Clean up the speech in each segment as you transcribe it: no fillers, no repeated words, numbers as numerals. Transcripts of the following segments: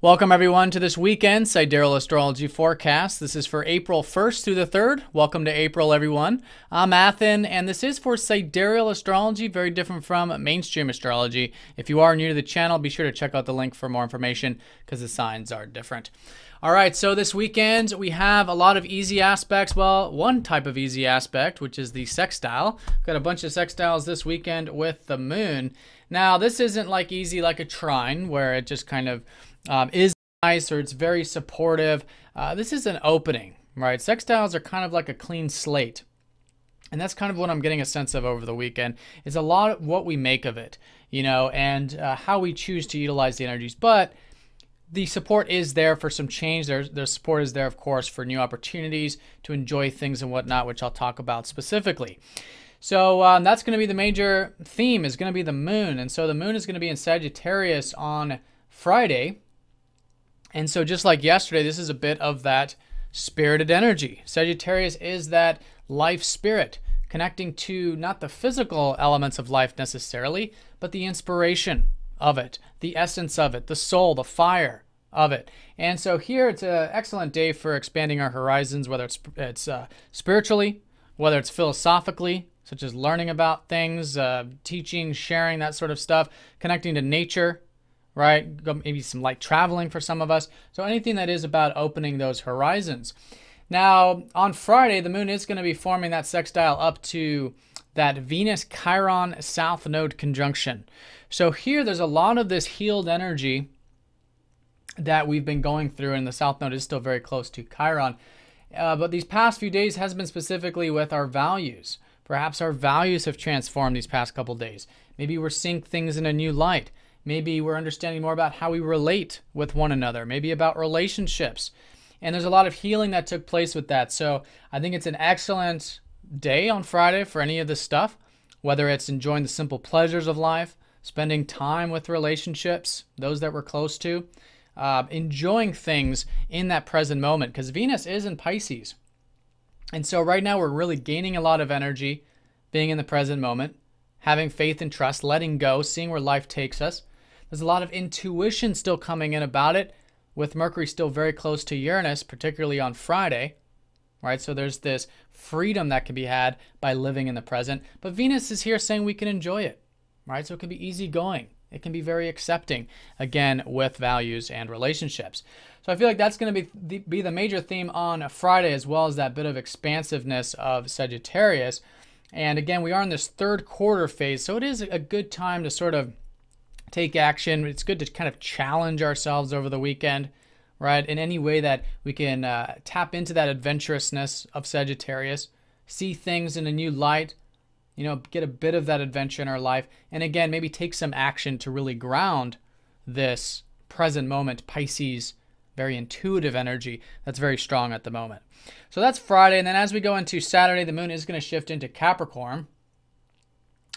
Welcome everyone to this weekend Sidereal Astrology forecast. This is for April 1st through the 3rd. Welcome to April, everyone. I'm Athen, and this is for Sidereal Astrology, very different from mainstream astrology. If you are new to the channel, be sure to check out the link for more information because the signs are different. All right, so this weekend we have a lot of easy aspects. Well, one type of easy aspect, which is the sextile. Got a bunch of sextiles this weekend with the moon. Now, this isn't like easy like a trine where it just kind of is nice or it's very supportive. This is an opening, right? Sextiles are kind of like a clean slate. And that's kind of what I'm getting a sense of over the weekend is a lot of what we make of it, you know, and how we choose to utilize the energies. But the support is there for some change. The support is there, of course, for new opportunities to enjoy things and whatnot, which I'll talk about specifically. So that's going to be the major theme is going to be the moon. And so the moon is going to be in Sagittarius on Friday. And so just like yesterday, this is a bit of that spirited energy. Sagittarius is that life spirit, connecting to not the physical elements of life necessarily, but the inspiration of it, the essence of it, the soul, the fire of it. And so here it's an excellent day for expanding our horizons, whether it's spiritually, whether it's philosophically, such as learning about things, teaching, sharing, that sort of stuff, connecting to nature, right? Maybe some light traveling for some of us. So anything that is about opening those horizons. Now, on Friday, the moon is going to be forming that sextile up to that Venus-Chiron South Node conjunction. So here, there's a lot of this healed energy that we've been going through, and the South Node is still very close to Chiron. But these past few days has been specifically with our values. Perhaps our values have transformed these past couple days. Maybe we're seeing things in a new light. Maybe we're understanding more about how we relate with one another. Maybe about relationships. And there's a lot of healing that took place with that. So I think it's an excellent day on Friday for any of this stuff, whether it's enjoying the simple pleasures of life, spending time with relationships, those that we're close to, enjoying things in that present moment, because Venus is in Pisces. And so right now we're really gaining a lot of energy, being in the present moment, having faith and trust, letting go, seeing where life takes us. There's a lot of intuition still coming in about it, with Mercury still very close to Uranus, particularly on Friday, right? So there's this freedom that can be had by living in the present. But Venus is here saying we can enjoy it, right? So it can be easygoing. It can be very accepting, again, with values and relationships. So I feel like that's going to be the major theme on Friday, as well as that bit of expansiveness of Sagittarius. And again, we are in this third quarter phase, so it is a good time to sort of take action. It's good to kind of challenge ourselves over the weekend, right? In any way that we can tap into that adventurousness of Sagittarius, see things in a new light, you know, get a bit of that adventure in our life. And again, maybe take some action to really ground this present moment, Pisces, very intuitive energy that's very strong at the moment. So that's Friday. And then as we go into Saturday, the moon is going to shift into Capricorn.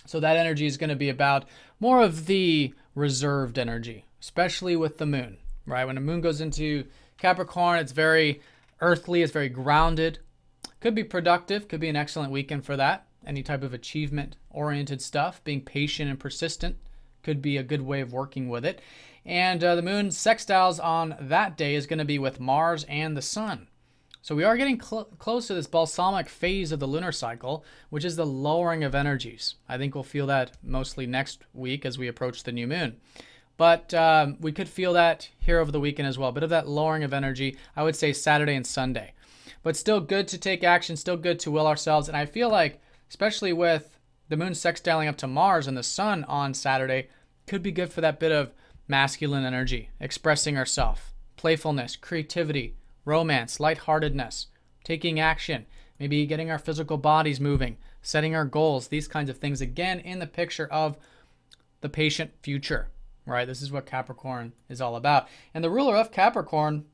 So that energy is going to be about more of the reserved energy, especially with the moon, right? When the moon goes into Capricorn, it's very earthly, it's very grounded. Could be productive, could be an excellent weekend for that. Any type of achievement-oriented stuff, being patient and persistent could be a good way of working with it. And the moon sextiles on that day is going to be with Mars and the Sun. So we are getting close to this balsamic phase of the lunar cycle, which is the lowering of energies. I think we'll feel that mostly next week as we approach the new moon. But we could feel that here over the weekend as well. A bit of that lowering of energy, I would say Saturday and Sunday. But still good to take action, still good to will ourselves. And I feel like, especially with the moon sextiling up to Mars and the Sun on Saturday, could be good for that bit of masculine energy, expressing ourselves, playfulness, creativity, romance, lightheartedness, taking action, maybe getting our physical bodies moving, setting our goals, these kinds of things, again, in the picture of the patient future, right? This is what Capricorn is all about. And the ruler of Capricorn,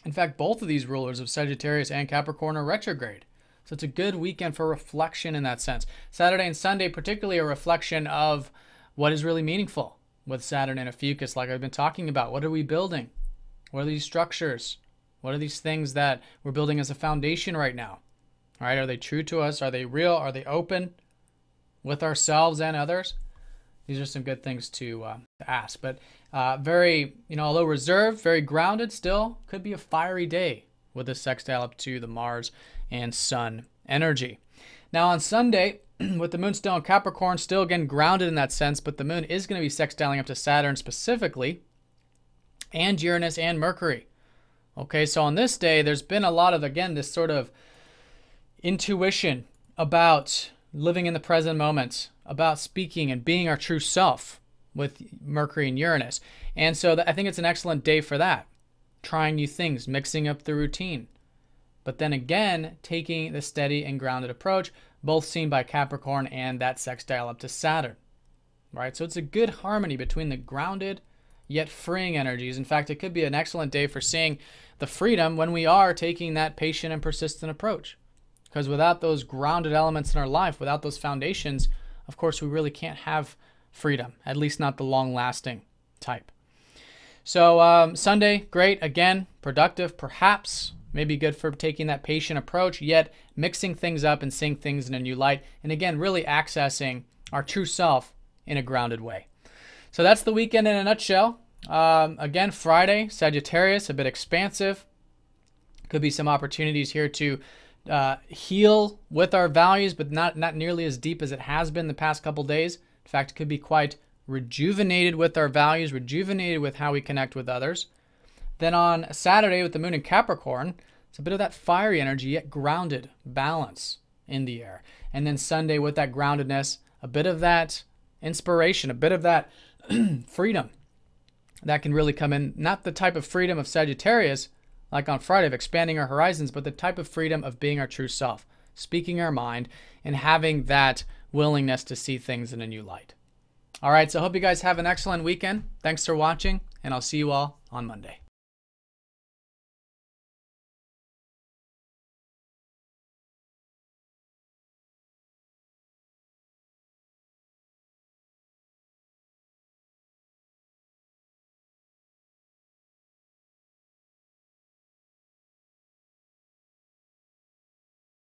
in fact, both of these rulers of Sagittarius and Capricorn are retrograde. So it's a good weekend for reflection in that sense. Saturday and Sunday, particularly a reflection of what is really meaningful with Saturn and Ophiuchus, like I've been talking about. What are we building? What are these structures? What are these things that we're building as a foundation right now? All right, are they true to us? Are they real? Are they open with ourselves and others? These are some good things to ask. But very, although reserved, very grounded still, could be a fiery day with a sextile up to the Mars and Sun energy. Now on Sunday, with the moon still in Capricorn, still again grounded in that sense, but the moon is going to be sextiling up to Saturn specifically, and Uranus and Mercury. Okay, so on this day, there's been a lot of, again, this sort of intuition about living in the present moment, about speaking and being our true self with Mercury and Uranus. And so I think it's an excellent day for that. Trying new things, mixing up the routine. But then again, taking the steady and grounded approach, both seen by Capricorn and that sextile up to Saturn. Right? So it's a good harmony between the grounded yet freeing energies. In fact, it could be an excellent day for seeing the freedom when we are taking that patient and persistent approach. Because without those grounded elements in our life, without those foundations, of course, we really can't have freedom, at least not the long-lasting type. So Sunday, great. Again, productive, perhaps, maybe good for taking that patient approach, yet mixing things up and seeing things in a new light. And again, really accessing our true self in a grounded way. So that's the weekend in a nutshell. Again, Friday, Sagittarius, a bit expansive. Could be some opportunities here to heal with our values, but not nearly as deep as it has been the past couple days. In fact, it could be quite rejuvenated with our values, rejuvenated with how we connect with others. Then on Saturday with the moon in Capricorn, it's a bit of that fiery energy, yet grounded balance in the air. And then Sunday with that groundedness, a bit of that inspiration, a bit of that freedom that can really come in. Not the type of freedom of Sagittarius, like on Friday, of expanding our horizons, but the type of freedom of being our true self, speaking our mind, and having that willingness to see things in a new light. All right, so I hope you guys have an excellent weekend. Thanks for watching, and I'll see you all on Monday.